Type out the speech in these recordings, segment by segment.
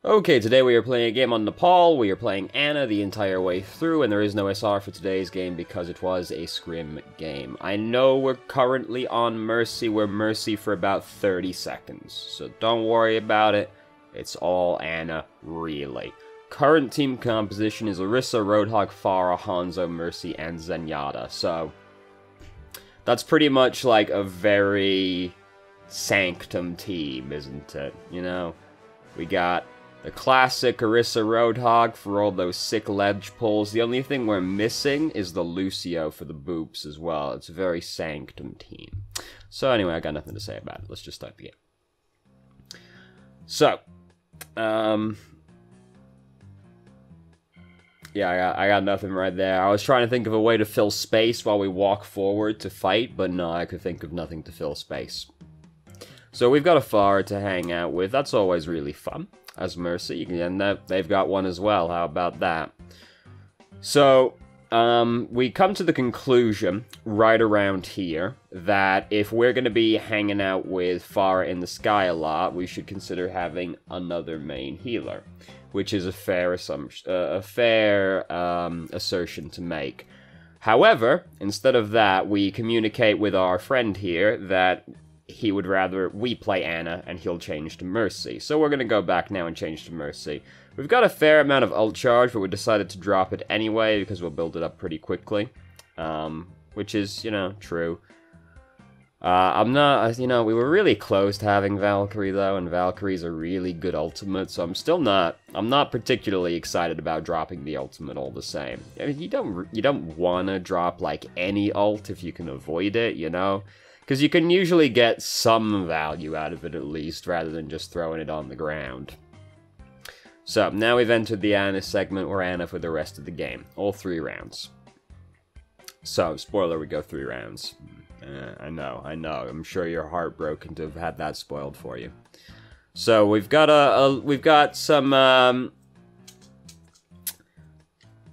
Okay, today we are playing a game on Nepal. We are playing Anna the entire way through, and there is no SR for today's game because it was a scrim game. I know we're currently on Mercy. We're Mercy for about 30 seconds, so don't worry about it. It's all Anna, really. Current team composition is Orisa, Roadhog, Farah, Hanzo, Mercy, and Zenyatta, so that's pretty much like a very Sanctum team, isn't it? You know, we got the classic Orisa Roadhog for all those sick ledge pulls. The only thing we're missing is the Lucio for the boops as well. It's a very Sanctum team. So anyway, I got nothing to say about it. Let's just start the game. So, yeah, I got nothing right there. I was trying to think of a way to fill space while we walk forward to fight, but no, I could think of nothing to fill space. So we've got a Farah to hang out with. That's always really fun. As Mercy, and they've got one as well. How about that? So, we come to the conclusion right around here that if we're going to be hanging out with Farah in the sky a lot, we should consider having another main healer, which is a fair assumption, assertion to make. However, instead of that, we communicate with our friend here that he would rather we play Anna, and he'll change to Mercy. So we're going to go back now and change to Mercy. We've got a fair amount of ult charge, but we decided to drop it anyway, because we'll build it up pretty quickly. Which is, you know, true. I'm not, you know, we were really close to having Valkyrie, though, and Valkyrie's a really good ultimate, so I'm not particularly excited about dropping the ultimate all the same. I mean, you don't want to drop, like, any ult if you can avoid it, you know? Because you can usually get some value out of it at least, rather than just throwing it on the ground. So, now we've entered the Anna segment. We're Anna for the rest of the game. All 3 rounds. So, spoiler, we go 3 rounds. I know. I'm sure you're heartbroken to have had that spoiled for you. So, we've got some,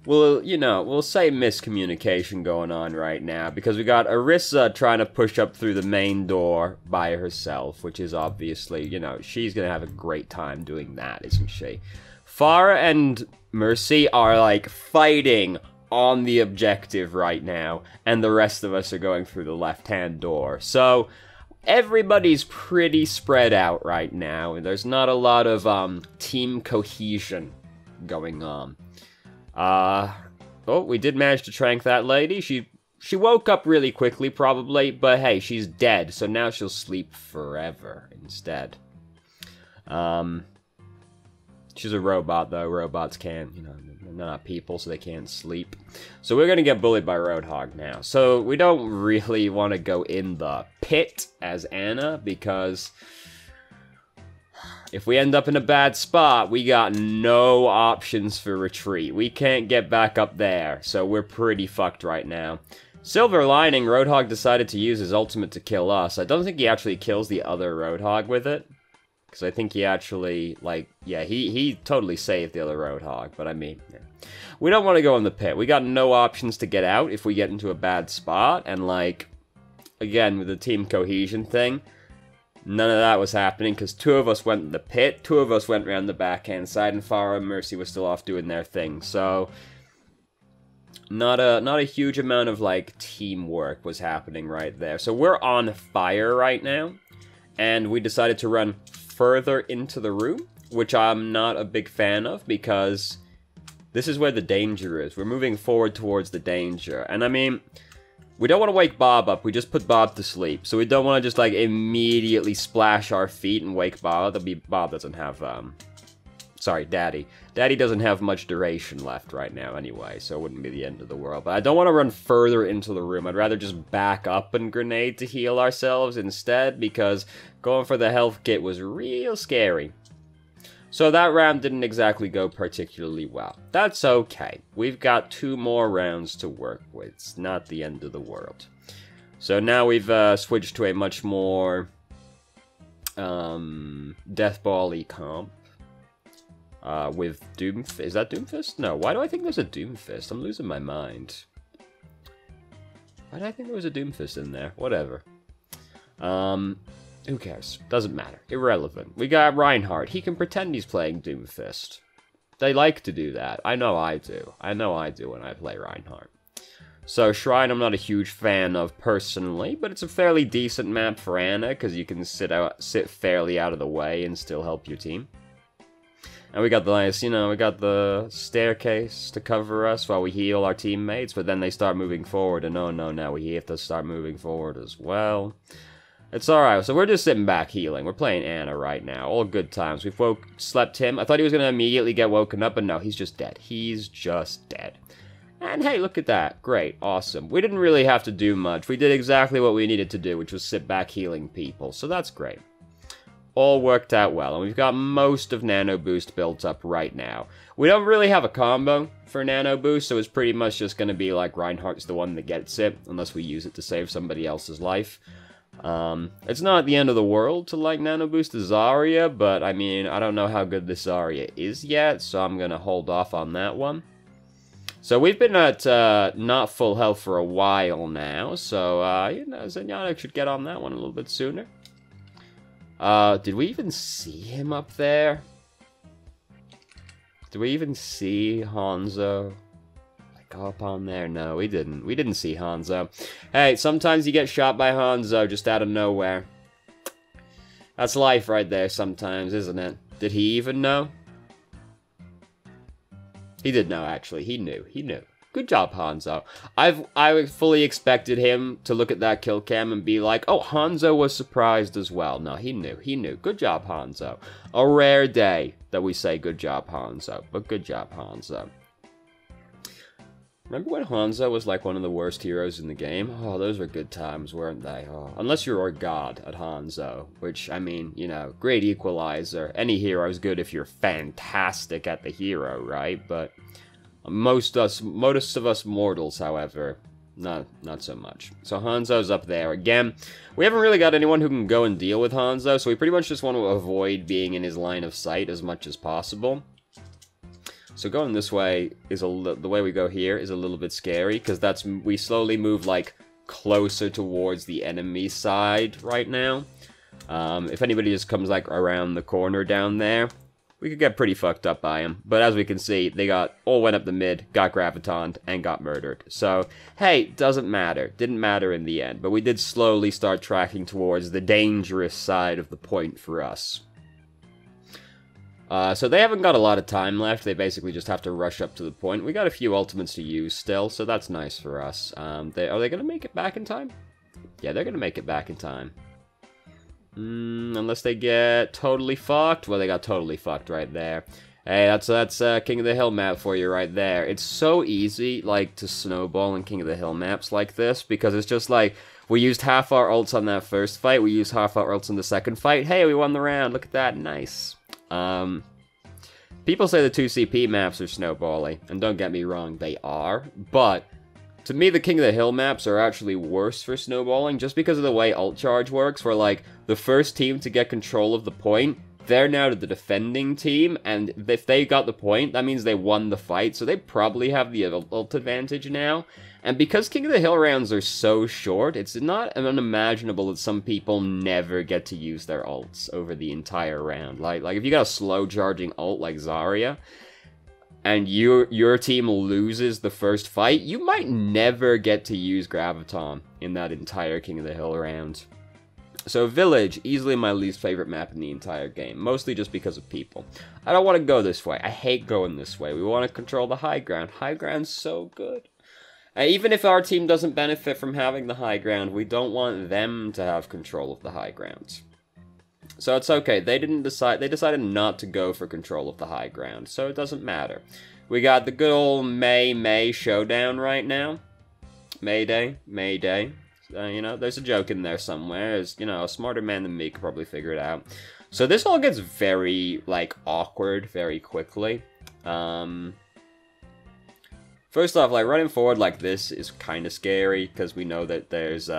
well, you know, we'll say miscommunication going on right now, because we got Orisa trying to push up through the main door by herself, which is obviously, you know, she's gonna have a great time doing that, isn't she? Farah and Mercy are, like, fighting on the objective right now, and the rest of us are going through the left-hand door. So, everybody's pretty spread out right now, and there's not a lot of, team cohesion going on. Oh, we did manage to trank that lady. She woke up really quickly, probably, but hey, she's dead, so now she'll sleep forever instead. She's a robot, though. Robots can't, you know, they're not people, so they can't sleep. So we're gonna get bullied by Roadhog now. So we don't really want to go in the pit as Anna, because if we end up in a bad spot, we got no options for retreat. We can't get back up there, so we're pretty fucked right now. Silver lining, Roadhog decided to use his ultimate to kill us. I don't think he actually kills the other Roadhog with it, because I think he actually, like, yeah, he totally saved the other Roadhog, but I mean, yeah. We don't want to go in the pit. We got no options to get out if we get into a bad spot, and, like, again, with the team cohesion thing, none of that was happening, because 2 of us went in the pit, 2 of us went around the backhand side, and Farah and Mercy was still off doing their thing, so not a huge amount of, like, teamwork was happening right there. So we're on fire right now, and we decided to run further into the room, which I'm not a big fan of, because this is where the danger is. We're moving forward towards the danger, and I mean, we don't want to wake Bob up, we just put Bob to sleep. So we don't want to just, like, immediately splash our feet and wake Bob. Bob doesn't have, sorry, Daddy. Daddy doesn't have much duration left right now anyway, so it wouldn't be the end of the world. But I don't want to run further into the room. I'd rather just back up and grenade to heal ourselves instead, because going for the health kit was real scary. So that round didn't exactly go particularly well. That's okay. We've got 2 more rounds to work with. It's not the end of the world. So now we've switched to a much more Deathball-y comp. With Doomfist. Is that Doomfist? No. Why do I think there's a Doomfist? I'm losing my mind. Why did I think there was a Doomfist in there? Whatever. Who cares? Doesn't matter. Irrelevant. We got Reinhardt. He can pretend he's playing Doomfist. They like to do that. I know I do. I know I do when I play Reinhardt. So, Shrine I'm not a huge fan of personally, but it's a fairly decent map for Ana, because you can sit fairly out of the way and still help your team. And we got the nice, you know, we got the staircase to cover us while we heal our teammates, but then they start moving forward, and oh no, now we have to start moving forward as well. It's alright, so we're just sitting back healing. We're playing Ana right now. All good times. We've slept him. I thought he was going to immediately get woken up, but no, he's just dead. He's just dead. And hey, look at that. Great. Awesome. We didn't really have to do much. We did exactly what we needed to do, which was sit back healing people. So that's great. All worked out well. And we've got most of Nano Boost built up right now. We don't really have a combo for Nano Boost, so it's pretty much just going to be like Reinhardt's the one that gets it, unless we use it to save somebody else's life. It's not the end of the world to like Nano Boost to Zarya, but I mean, I don't know how good this Zarya is yet, so I'm going to hold off on that one. So we've been at not full health for a while now, so, you know, Zenyatta should get on that one a little bit sooner. Did we even see him up there? Did we even see Hanzo? Go up on there? No, we didn't. We didn't see Hanzo. Hey, sometimes you get shot by Hanzo just out of nowhere. That's life right there sometimes, isn't it? Did he even know? He did know, actually. He knew. He knew. Good job, Hanzo. I fully expected him to look at that kill cam and be like, oh, Hanzo was surprised as well. No, he knew. He knew. Good job, Hanzo. A rare day that we say good job, Hanzo. But good job, Hanzo. Remember when Hanzo was like one of the worst heroes in the game? Oh, those were good times, weren't they? Oh, unless you're a god at Hanzo, which, I mean, you know, great equalizer. Any hero's good if you're fantastic at the hero, right? But most of us mortals, however, not so much. So Hanzo's up there. Again, we haven't really got anyone who can go and deal with Hanzo, so we pretty much just want to avoid being in his line of sight as much as possible. So going this way is the way we go here is a little bit scary, because we slowly move like closer towards the enemy side right now. If anybody just comes like around the corner down there, we could get pretty fucked up by them. But as we can see, they all went up the mid, got gravitoned, and got murdered. So, hey, doesn't matter. Didn't matter in the end. But we did slowly start tracking towards the dangerous side of the point for us. So they haven't got a lot of time left. They basically just have to rush up to the point. We got a few ultimates to use still, so that's nice for us. Are they going to make it back in time? Yeah, they're going to make it back in time. Unless they get totally fucked. Well, they got totally fucked right there. Hey, that's King of the Hill map for you right there. It's so easy, like, to snowball in King of the Hill maps like this, because it's just like, we used half our ults on that first fight, we used half our ults in the second fight. Hey, we won the round. Look at that. Nice. People say the 2CP maps are snowbally, and don't get me wrong, they are, but to me the King of the Hill maps are actually worse for snowballing, just because of the way ult charge works, where like, the first team to get control of the point, they're now the defending team, and if they got the point, that means they won the fight, so they probably have the ult advantage now. And because King of the Hill rounds are so short, it's not unimaginable that some people never get to use their ults over the entire round. Like if you got a slow charging ult like Zarya, and your team loses the first fight, you might never get to use Graviton in that entire King of the Hill round. So Village, easily my least favorite map in the entire game, mostly just because of people. I don't want to go this way. I hate going this way. We want to control the high ground. High ground's so good. Even if our team doesn't benefit from having the high ground, we don't want them to have control of the high ground. So it's okay. They decided not to go for control of the high ground, so it doesn't matter. We got the good old May showdown right now. Mayday. You know, there's a joke in there somewhere. As you know, a smarter man than me could probably figure it out. So this all gets very, like, awkward very quickly. First off, like, running forward like this is kind of scary, because we know that there's,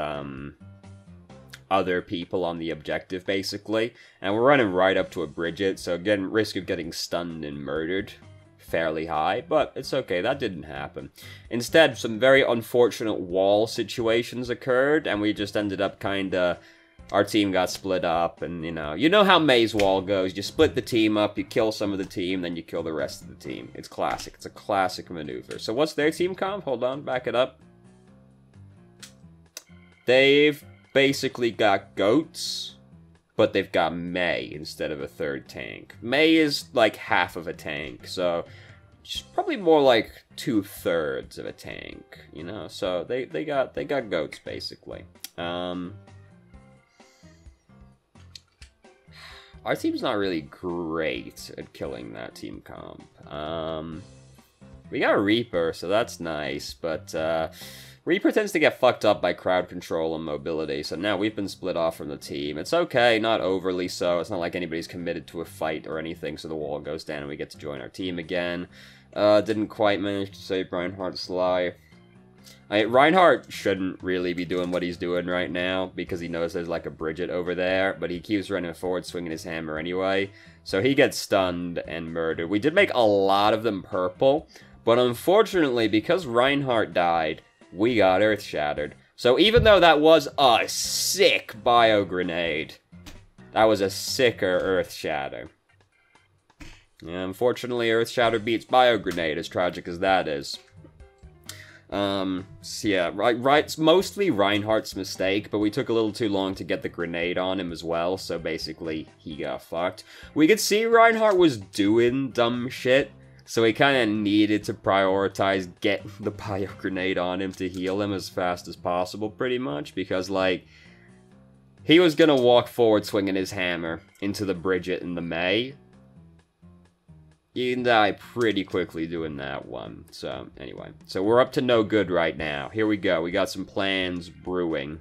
other people on the objective, basically. And we're running right up to a Bridget, so again, risk of getting stunned and murdered fairly high, but it's okay, that didn't happen. Instead, some very unfortunate wall situations occurred, and we just ended up kinda our team got split up, and, you know how Maze Wall goes. You split the team up, you kill some of the team, then you kill the rest of the team. It's classic. It's a classic maneuver. So what's their team comp? Hold on, back it up. They've basically got goats, but they've got Mei instead of a third tank. Mei is like half of a tank, so she's probably more like 2/3 of a tank, So they got goats basically. Our team's not really great at killing that team comp. We got a Reaper, so that's nice, but Reaper tends to get fucked up by crowd control and mobility, so now we've been split off from the team. It's okay, not overly so. It's not like anybody's committed to a fight or anything, so the wall goes down and we get to join our team again. Didn't quite manage to save Reinhardt's life. Reinhardt shouldn't really be doing what he's doing right now, because he knows there's like a Bridget over there, but he keeps running forward, swinging his hammer anyway. So he gets stunned and murdered. We did make a lot of them purple, but unfortunately, because Reinhardt died, we got Earth Shattered. So even though that was a sick bio grenade, that was a sicker Earth Shatter. Yeah, unfortunately, Earth Shatter beats bio grenade, as tragic as that is. So yeah, it's mostly Reinhardt's mistake, but we took a little too long to get the grenade on him as well, so basically, he got fucked. We could see Reinhardt was doing dumb shit, so he kind of needed to prioritize getting the bio grenade on him to heal him as fast as possible, pretty much, because, like, he was gonna walk forward swinging his hammer into the Bridget and the Mei. You can die pretty quickly doing that one. So, anyway. So, we're up to no good right now. Here we go. We got some plans brewing.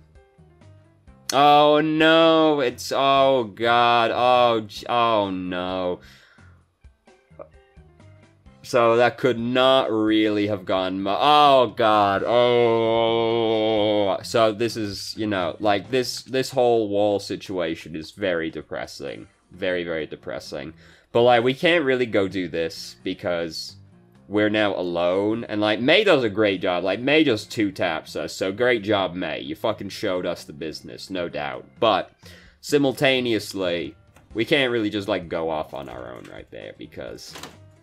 Oh, no. It's... Oh, God. Oh, no. So, that could not really have gone... Oh, God. Oh. So, this is, like, this whole wall situation is very depressing. Very, very depressing. But, like, we can't really go do this because we're now alone. And, like, Mei does a great job. Like, Mei just 2-taps us. So, great job, Mei. You fucking showed us the business, no doubt. But, simultaneously, we can't really just, like, go off on our own right there because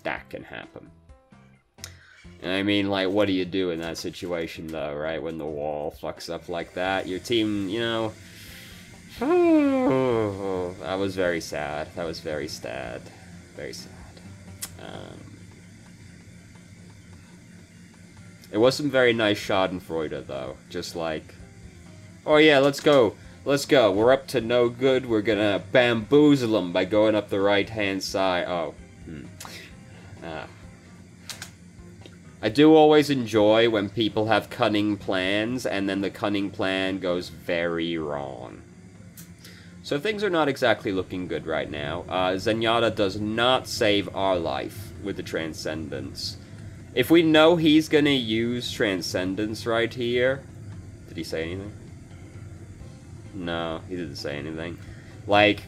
that can happen. And I mean, like, what do you do in that situation, though, right? When the wall fucks up like that. Your team, Oh, that was very sad. That was very sad. Very sad. It was some very nice schadenfreude, though. Just like, oh yeah, let's go. Let's go. We're up to no good. We're gonna bamboozle them by going up the right-hand side. Oh. I do always enjoy when people have cunning plans, and then the cunning plan goes very wrong. So things are not exactly looking good right now. Zenyatta does not save our life with the Transcendence. If we know he's gonna use Transcendence right here... Did he say anything? No, he didn't say anything. Like...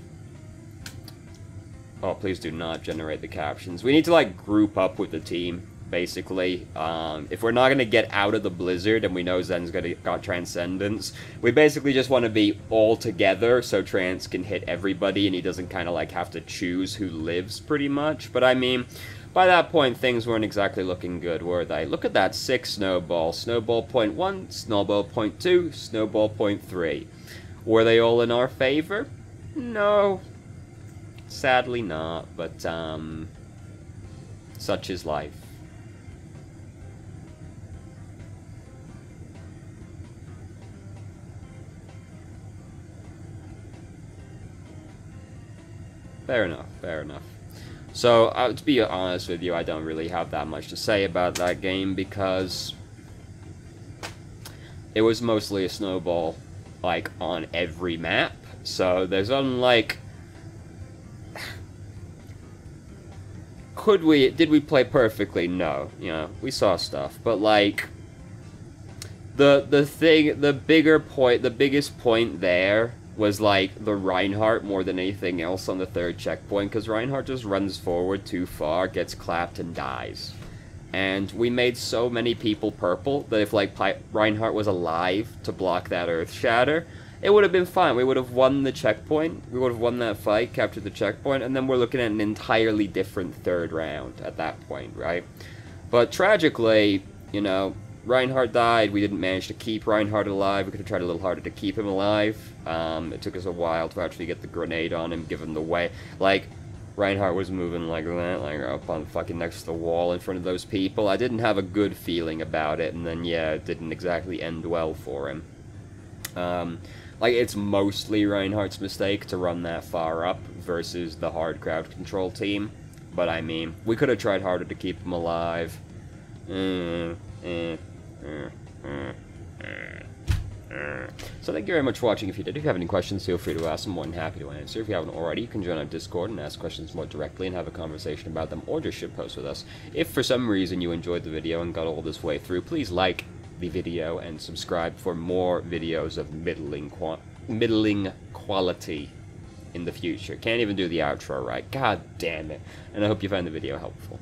Oh, please do not generate the captions. We need to, like, group up with the team, basically. If we're not gonna get out of the Blizzard and we know Zen's got Transcendence, we basically just want to be all together so Trance can hit everybody and he doesn't kind of like have to choose who lives, pretty much. But I mean, by that point, things weren't exactly looking good, were they? Look at that 6 snowball. Snowball point 1, snowball point 2, snowball point 3. Were they all in our favor? No. Sadly not, but, such is life. Fair enough, fair enough. So, to be honest with you, I don't really have that much to say about that game because it was mostly a snowball, like, on every map. So, there's like... Did we play perfectly? No. We saw stuff. But, like, the biggest point there was, like, the Reinhardt more than anything else on the 3rd checkpoint, because Reinhardt just runs forward too far, gets clapped, and dies. And we made so many people purple that if, like, Reinhardt was alive to block that Earth Shatter, it would have been fine. We would have won the checkpoint. We would have won that fight, captured the checkpoint, and then we're looking at an entirely different third round at that point, right? But tragically, you know, Reinhardt died. We didn't manage to keep Reinhardt alive. We could have tried a little harder to keep him alive. It took us a while to actually get the grenade on him, give him the way. Like, Reinhardt was moving like that, like up on fucking next to the wall in front of those people. I didn't have a good feeling about it, and then, yeah, it didn't exactly end well for him. Like, it's mostly Reinhardt's mistake to run that far up versus the hard crowd control team. But, I mean, we could have tried harder to keep him alive. So thank you very much for watching. If you have any questions, feel free to ask. I'm more than happy to answer. If you haven't already, you can join our Discord and ask questions more directly and have a conversation about them, or just shitpost with us. If for some reason you enjoyed the video and got all this way through, please like the video and subscribe for more videos of middling quality in the future. Can't even do the outro right. God damn it. And I hope you found the video helpful.